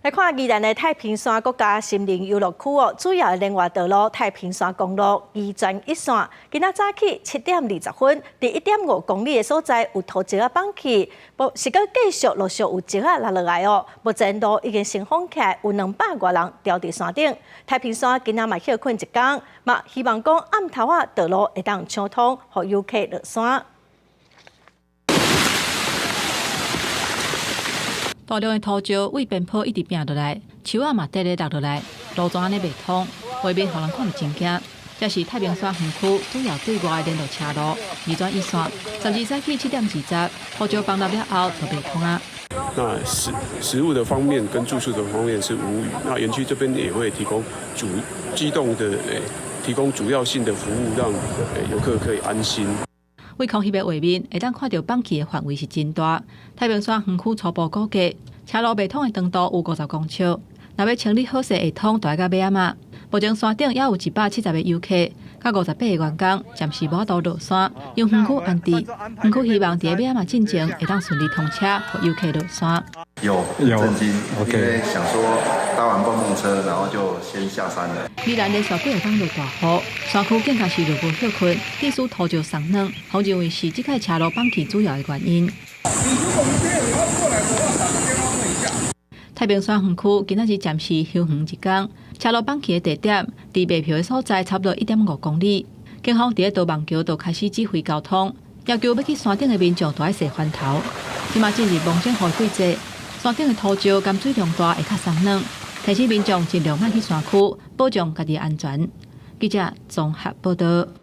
来看宜兰的太平山国家森林游乐区主要的连外道路太平山公路二转一线，今仔早起7:20，伫1.5公里的所在有土石放弃，是搁继续陆续有石落落来哦。目前路已经成封起来，有200多人吊伫山顶。太平山今仔嘛休困一天，嘛希望讲暗头道路会当畅通，互游客落山。 大量的土石为边坡一直拼落来，树仔嘛跌咧落落来，路状安尼袂通，画面互人看得真惊。这是太平山园区主要对外的连路车路，二转一线，12早起7:20，土石崩落了后就袂通啊。那食物的方面跟住宿的方面是无虞，那园区这边也会提供提供主要性的服务，让游客可以安心。 为空翕的画面，会当看到放弃的范围是真大。太平山园区初步估计，车路袂通的长度有50公尺。若要清理好势会通，大概要安怎？目前山顶也有170个游客，甲58个员工暂时无法度落山，用园区安置。园区希望伫要安怎进前会当顺利通车，互游客落山。有震惊，因为想说搭完蹦蹦车，然后就先下山了。宜兰连续几日当落大雨，山区更加是入无休困，必须土石松软，互认为是这个车路放弃主要的原因。太平山园区今仔日暂时休园一天，车路放弃的地点离卖票的所在差不多1.5公里。警方伫导望桥就开始指挥交通，要求要去山顶的民众都要洗翻头。即马进入望景雨季节，山顶的土石含水量大，会较松软，提醒民众尽量莫去山区，保障家己安全。记者综合报道。